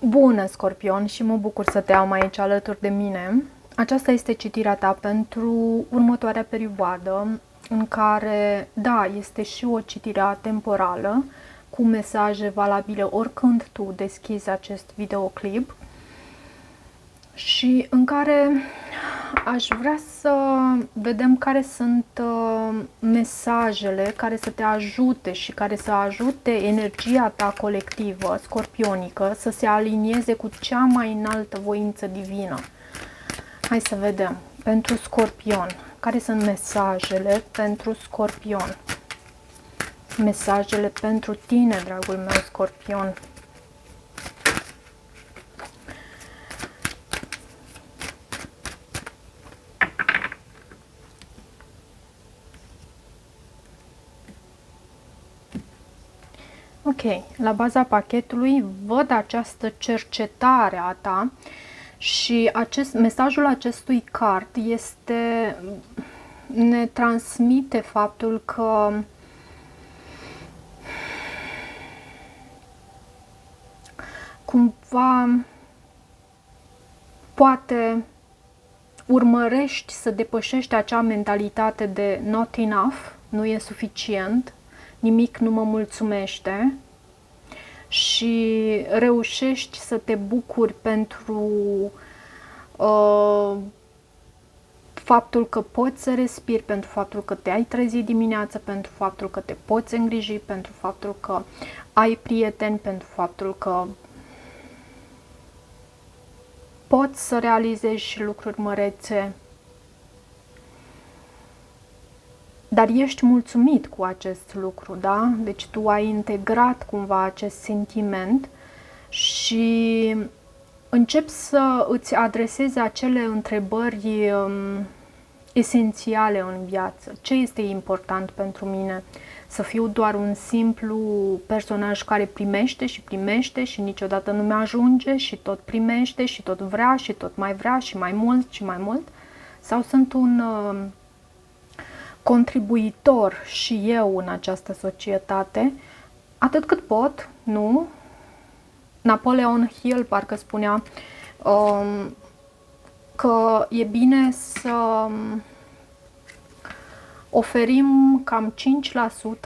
Bună, Scorpion, și mă bucur să te am aici alături de mine. Aceasta este citirea ta pentru următoarea perioadă, în care, da, este și o citire atemporală, cu mesaje valabile oricând tu deschizi acest videoclip și în care aș vrea să vedem care sunt mesajele care să te ajute și care să ajute energia ta colectivă, scorpionică, să se alinieze cu cea mai înaltă voință divină. Hai să vedem. Pentru Scorpion, care sunt mesajele pentru Scorpion? Mesajele pentru tine, dragul meu Scorpion. Ok, la baza pachetului văd această cercetare a ta și mesajul acestui card ne transmite faptul că cumva poate urmărești să depășești acea mentalitate de not enough, nu e suficient, nimic nu mă mulțumește, și reușești să te bucuri pentru faptul că poți să respiri, pentru faptul că te-ai trezit dimineața, pentru faptul că te poți îngriji, pentru faptul că ai prieteni, pentru faptul că poți să realizezi și lucruri mărețe, dar ești mulțumit cu acest lucru, da? Deci tu ai integrat cumva acest sentiment și începi să îți adresezi acele întrebări esențiale în viață. Ce este important pentru mine? Să fiu doar un simplu personaj care primește și primește și niciodată nu mi-ajunge și tot primește și tot vrea și tot mai vrea și mai mult și mai mult? Sau sunt un contribuitor și eu în această societate, atât cât pot, nu? Napoleon Hill parcă spunea că e bine să oferim cam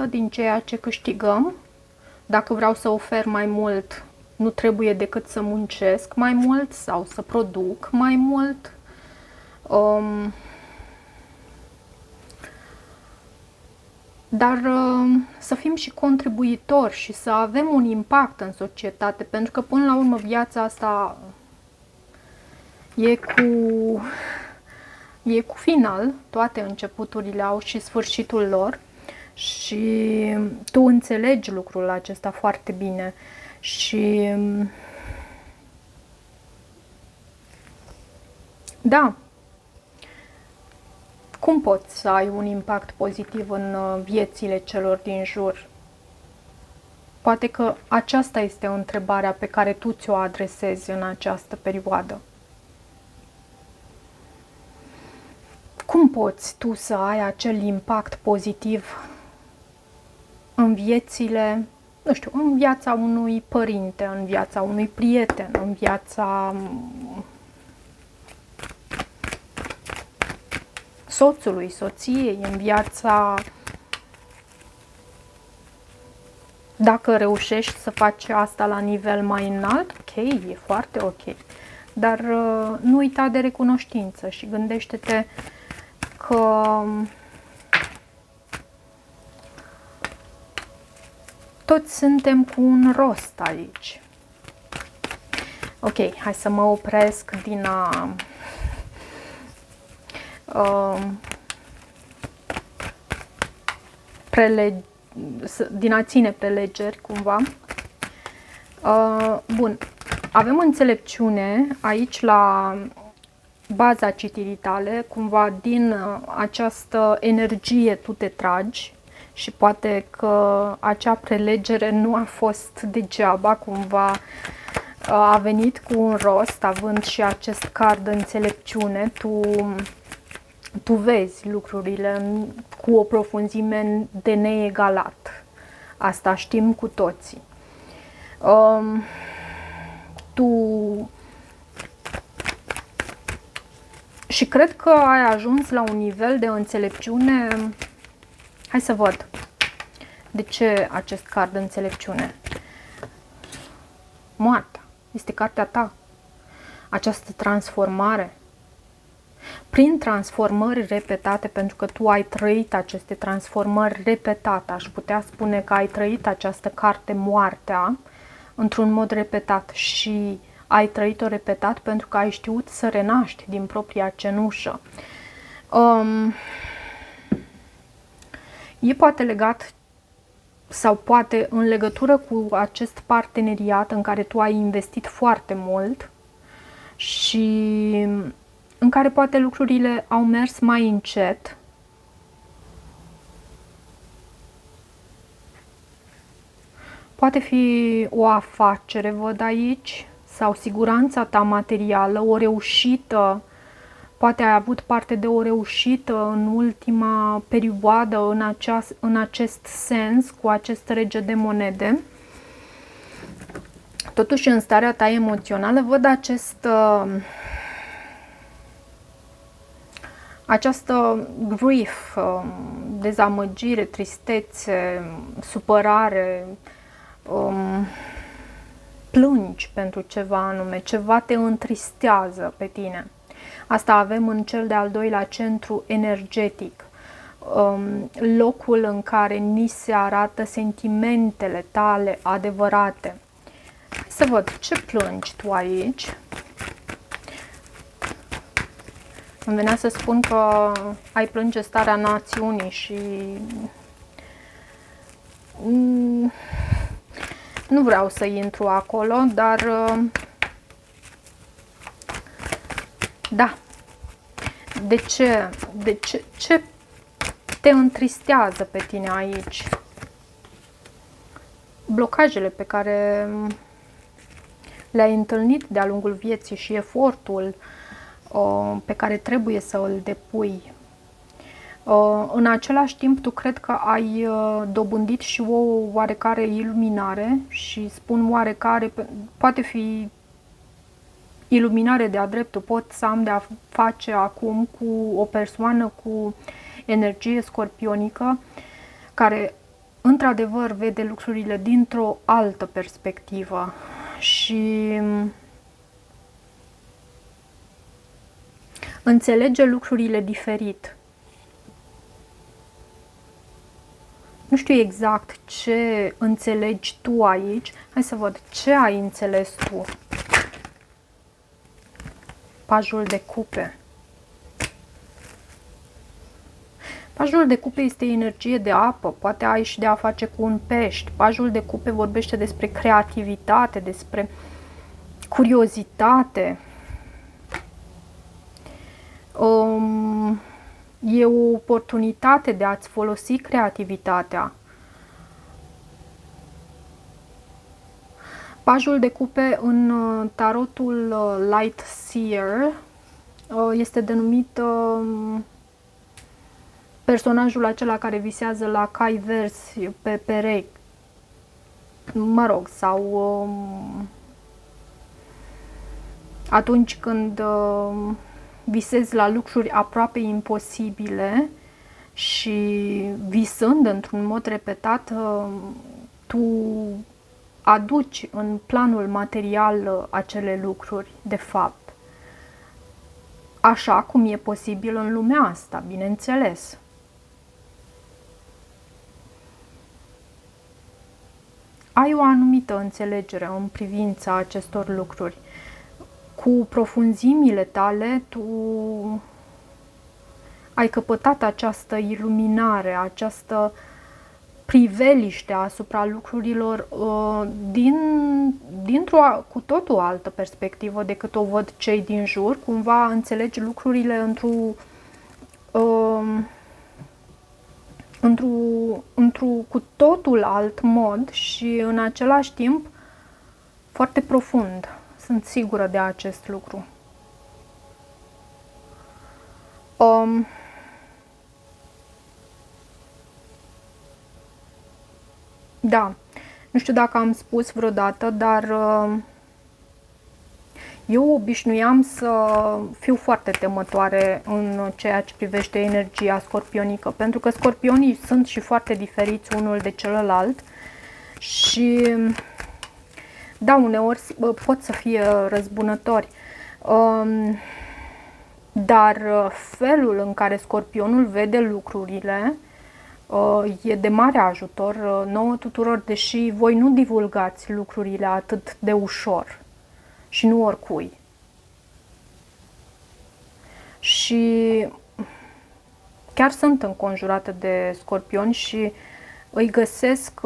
5% din ceea ce câștigăm. Dacă vreau să ofer mai mult, nu trebuie decât să muncesc mai mult sau să produc mai mult. Dar să fim și contribuitori și să avem un impact în societate, pentru că până la urmă viața asta e cu final, toate începuturile au și sfârșitul lor și tu înțelegi lucrul acesta foarte bine și da, cum poți să ai un impact pozitiv în viețile celor din jur? Poate că aceasta este o întrebare pe care tu ți-o adresezi în această perioadă. Cum poți tu să ai acel impact pozitiv în viețile, nu știu, în viața unui părinte, în viața unui prieten, în viața soțului, soției, în viața... Dacă reușești să faci asta la nivel mai înalt, ok, e foarte ok. Dar nu uita de recunoștință și gândește-te că toți suntem cu un rost aici. Ok, hai să mă opresc din a ține prelegeri, cumva. Bun, avem înțelepciune aici la baza citirii tale, cumva din această energie tu te tragi și poate că acea prelegere nu a fost degeaba, cumva a venit cu un rost, având și acest card de înțelepciune, tu vezi lucrurile cu o profunzime de neegalat. Asta știm cu toții. tu... Și cred că ai ajuns la un nivel de înțelepciune. Hai să văd. De ce acest card de înțelepciune? Moartea. Este cartea ta. Această transformare. Prin transformări repetate, pentru că tu ai trăit aceste transformări repetate, aș putea spune că ai trăit această carte, moartea, într-un mod repetat și ai trăit-o repetat pentru că ai știut să renaști din propria cenușă. E poate legat sau poate în legătură cu acest parteneriat în care tu ai investit foarte mult și în care poate lucrurile au mers mai încet. Poate fi o afacere, văd aici, sau siguranța ta materială, o reușită. Poate ai avut parte de o reușită în ultima perioadă în acest sens, cu acest rege de monede. Totuși, în starea ta emoțională, văd această grief, dezamăgire, tristețe, supărare, plângi pentru ceva anume, ceva te întristează pe tine. Asta avem în cel de-al doilea centru energetic, locul în care ni se arată sentimentele tale adevărate. Să văd ce plângi tu aici. Îmi venea să spun că ai plânge starea națiunii și nu vreau să intru acolo, dar da. Ce te întristează pe tine aici? Blocajele pe care le-ai întâlnit de-a lungul vieții și efortul pe care trebuie să îl depui. În același timp, tu cred că ai dobândit și o oarecare iluminare și spun oarecare, poate fi iluminare de-a dreptul. Pot să am de-a face acum cu o persoană cu energie scorpionică care într-adevăr vede lucrurile dintr-o altă perspectivă și înțelege lucrurile diferit. Nu știu exact ce înțelegi tu aici. Hai să văd ce ai înțeles tu. Pajul de cupe. Pajul de cupe este energie de apă, poate ai și de a face cu un pești. Pajul de cupe vorbește despre creativitate, despre curiozitate. E o oportunitate de a-ți folosi creativitatea. Pajul de cupe în tarotul Light Seer este denumit personajul acela care visează la cai verzi pe perechi, mă rog, sau atunci când visezi la lucruri aproape imposibile și visând într-un mod repetat, tu aduci în planul material acele lucruri, de fapt. Așa cum e posibil în lumea asta, bineînțeles. Ai o anumită înțelegere în privința acestor lucruri. Cu profunzimile tale, tu ai căpătat această iluminare, această priveliște asupra lucrurilor dintr-o cu totul altă perspectivă decât o văd cei din jur. Cumva înțelegi lucrurile într-un cu totul alt mod și în același timp foarte profund. Sunt sigură de acest lucru. Da, nu știu dacă am spus vreodată, dar Eu obișnuiam să fiu foarte temătoare în ceea ce privește energia scorpionică, pentru că scorpionii sunt și foarte diferiți unul de celălalt și da, uneori pot să fie răzbunători, dar felul în care scorpionul vede lucrurile e de mare ajutor nouă tuturor, deși voi nu divulgați lucrurile atât de ușor și nu oricui. Și chiar sunt înconjurată de scorpioni și îi găsesc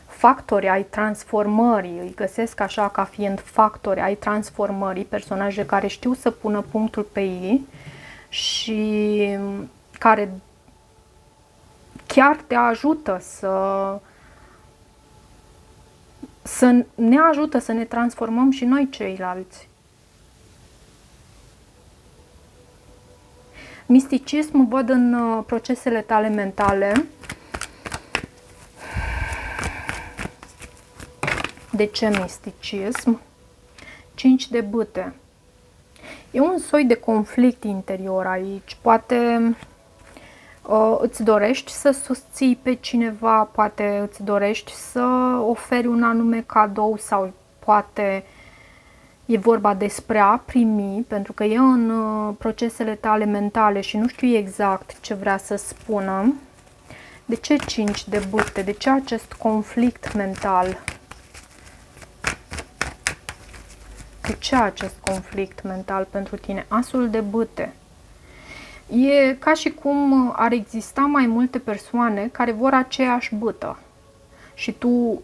factori ai transformării, îi găsesc așa ca fiind factori ai transformării, personaje care știu să pună punctul pe ei și care chiar te ajută să ne ajută să ne transformăm și noi ceilalți. Misticism văd în procesele tale mentale. De ce misticism? 5 de bâte. E un soi de conflict interior aici. Poate îți dorești să susții pe cineva, poate îți dorești să oferi un anume cadou sau poate e vorba despre a primi, pentru că e în procesele tale mentale și nu știu exact ce vrea să spună. De ce 5 de bâte? De ce acest conflict mental? De ce acest conflict mental pentru tine? Asul de bâte. E ca și cum ar exista mai multe persoane care vor aceeași bâtă. Și tu,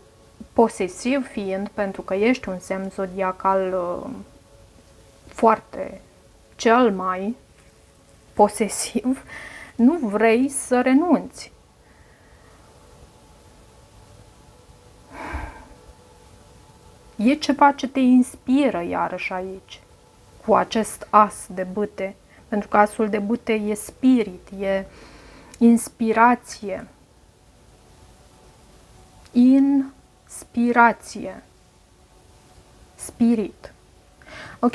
posesiv fiind, pentru că ești un semn zodiacal foarte cel mai posesiv, nu vrei să renunți. E ceva ce te inspiră iarăși aici, cu acest as de bâte, pentru că asul de bâte e spirit, e inspirație. Inspirație. Spirit. Ok,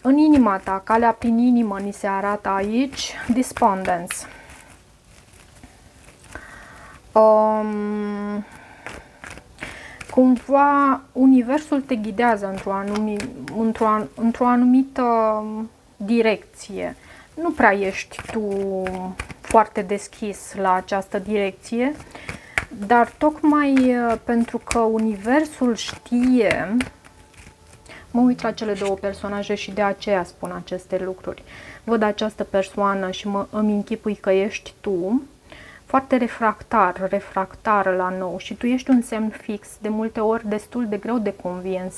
în inima ta, calea prin inimă ni se arată aici, despondence. Cumva universul te ghidează într-o anumită direcție. Nu prea ești tu foarte deschis la această direcție, dar tocmai pentru că universul știe, mă uit la cele două personaje și de aceea spun aceste lucruri. Văd această persoană și îmi închipui că ești tu, foarte refractar la nou și tu ești un semn fix, de multe ori destul de greu de convins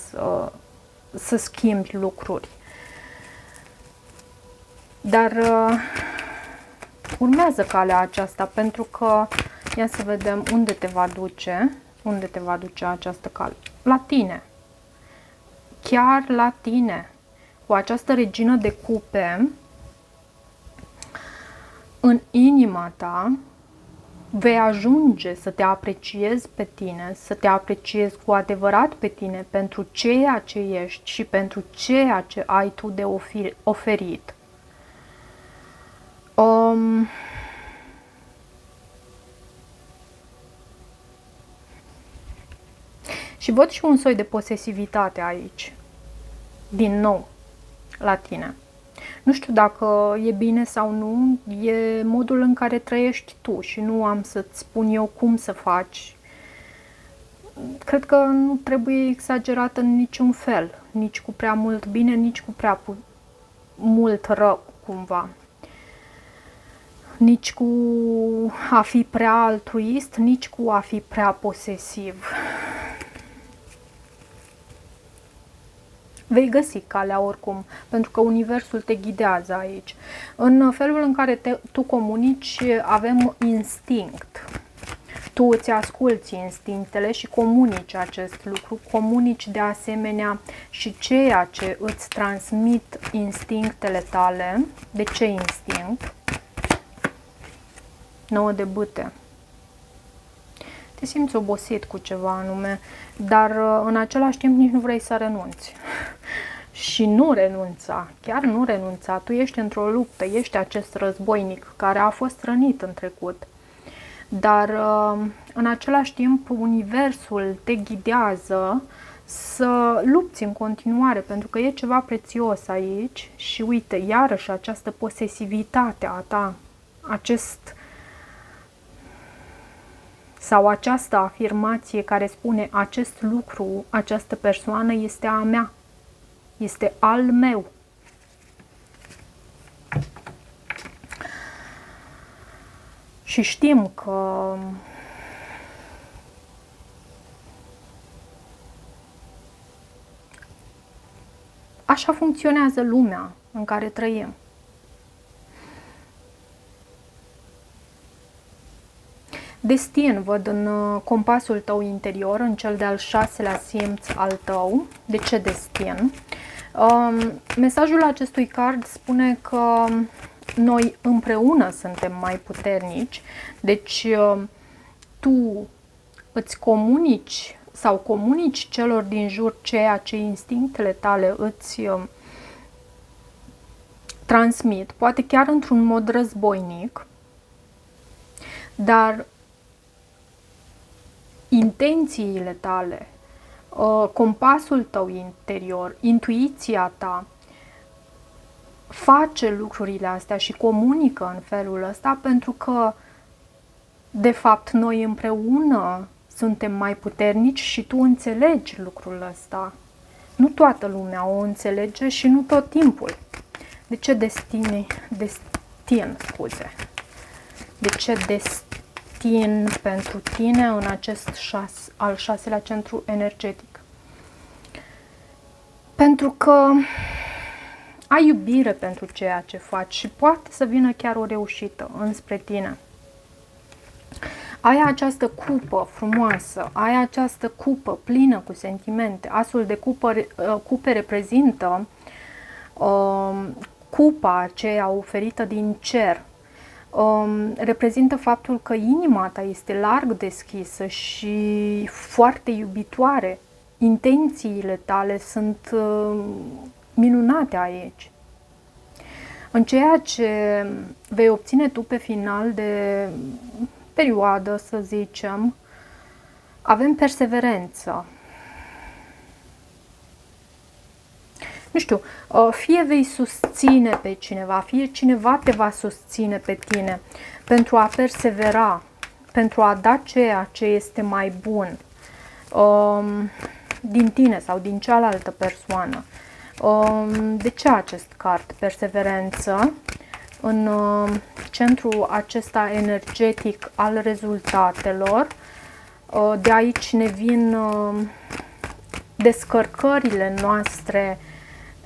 să schimbi lucruri. Dar urmează calea aceasta, pentru că ia să vedem unde te va duce această cale. La tine. Chiar la tine. Cu această regină de cupe în inima ta vei ajunge să te apreciezi pe tine, să te apreciezi cu adevărat pe tine pentru ceea ce ești și pentru ceea ce ai tu de oferit. Și văd și un soi de posesivitate aici, din nou, la tine. Nu știu dacă e bine sau nu, e modul în care trăiești tu și nu am să-ți spun eu cum să faci. Cred că nu trebuie exagerat în niciun fel, nici cu prea mult bine, nici cu prea mult rău, cumva. Nici cu a fi prea altruist, nici cu a fi prea posesiv. Vei găsi calea oricum, pentru că universul te ghidează aici. În felul în care tu comunici, avem instinct. Tu îți asculți instinctele și comunici acest lucru. Comunici de asemenea și ceea ce îți transmit instinctele tale. De ce instinct? 9 de bâte. te simți obosit cu ceva anume, dar în același timp nici nu vrei să renunți. Și nu renunța, chiar nu renunța, tu ești într-o luptă, ești acest războinic care a fost rănit în trecut. Dar în același timp universul te ghidează să lupți în continuare, pentru că e ceva prețios aici și uite, iarăși această posesivitate a ta, sau această afirmație care spune acest lucru, această persoană este a mea, este al meu. Și știm că așa funcționează lumea în care trăim. Destin văd în compasul tău interior, în cel de-al 6-lea simț al tău. De ce destin? Mesajul acestui card spune că noi împreună suntem mai puternici, deci tu îți comunici sau comunici celor din jur ceea ce instinctele tale îți transmit, poate chiar într-un mod războinic, dar intențiile tale, compasul tău interior, intuiția ta face lucrurile astea și comunică în felul ăsta pentru că, de fapt, noi împreună suntem mai puternici și tu înțelegi lucrul ăsta. Nu toată lumea o înțelege și nu tot timpul. De ce destin, scuze. De ce destin pentru tine în acest al 6-lea centru energetic? Pentru că ai iubire pentru ceea ce faci și poate să vină chiar o reușită înspre tine. Ai această cupă frumoasă, ai această cupă plină cu sentimente. Asul de cupe reprezintă cupa aceea oferită din cer. Reprezintă faptul că inima ta este larg deschisă și foarte iubitoare. Intențiile tale sunt minunate aici. În ceea ce vei obține tu pe final de perioadă, să zicem, avem perseverență. Nu știu, fie vei susține pe cineva, fie cineva te va susține pe tine pentru a persevera, pentru a da ceea ce este mai bun din tine sau din cealaltă persoană. De ce acest card? Perseverență în centrul acesta energetic al rezultatelor. De aici ne vin descărcările noastre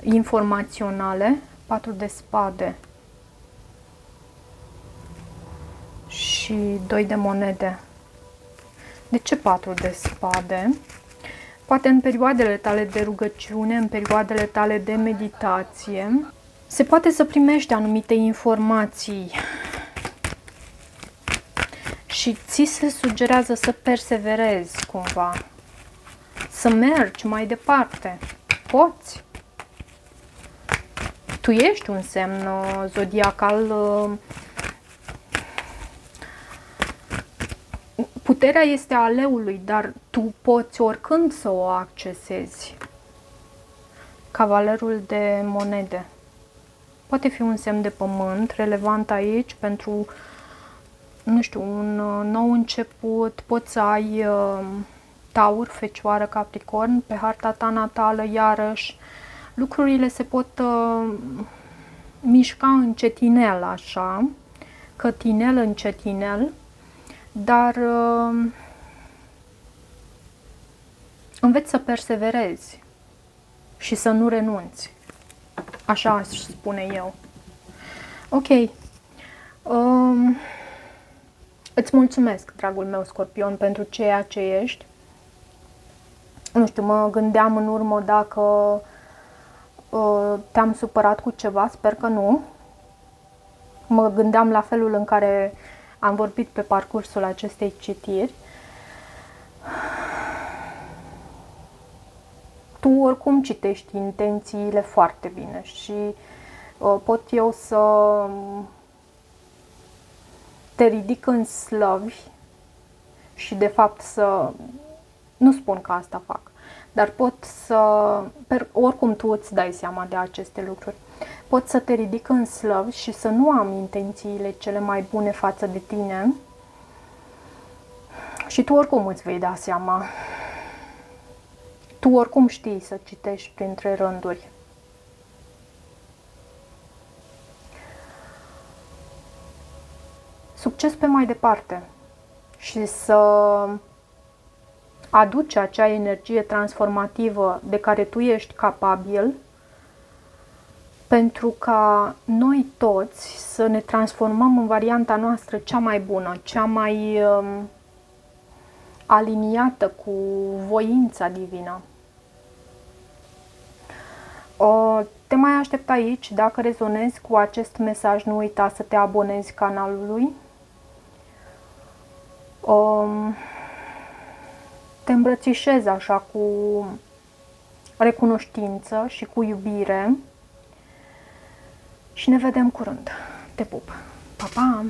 informaționale. 4 de spade și 2 de monede. De ce 4 de spade? Poate în perioadele tale de rugăciune, în perioadele tale de meditație, se poate să primești anumite informații și ți se sugerează să perseverezi cumva, să mergi mai departe. Poți. Tu ești un semn zodiacal. Puterea este a leului, dar tu poți oricând să o accesezi. Cavalerul de monede. Poate fi un semn de pământ, relevant aici pentru, nu știu, un nou început. Poți să ai Taur, Fecioară, Capricorn pe harta ta natală, iarăși. Lucrurile se pot mișca încetinel, așa, cătinel, încetinel, dar înveți să perseverezi și să nu renunți. Așa aș spune eu. Ok. Îți mulțumesc, dragul meu Scorpion, pentru ceea ce ești. Nu știu, mă gândeam în urmă dacă te-am supărat cu ceva, sper că nu. Mă gândeam la felul în care am vorbit pe parcursul acestei citiri. tu oricum citești intențiile foarte bine și pot eu să te ridic în slăvi și de fapt să... Nu spun că asta fac, dar pot să... Oricum tu îți dai seama de aceste lucruri. Pot să te ridic în slăvi și să nu am intențiile cele mai bune față de tine și tu oricum îți vei da seama. Tu oricum știi să citești printre rânduri. Succes pe mai departe și să aduci acea energie transformativă de care tu ești capabil, pentru ca noi toți să ne transformăm în varianta noastră cea mai bună, cea mai aliniată cu voința divină. Te mai aștept aici. Dacă rezonezi cu acest mesaj, nu uita să te abonezi canalului. Te îmbrățișez așa cu recunoștință și cu iubire și ne vedem curând. Te pup! Pa, pa!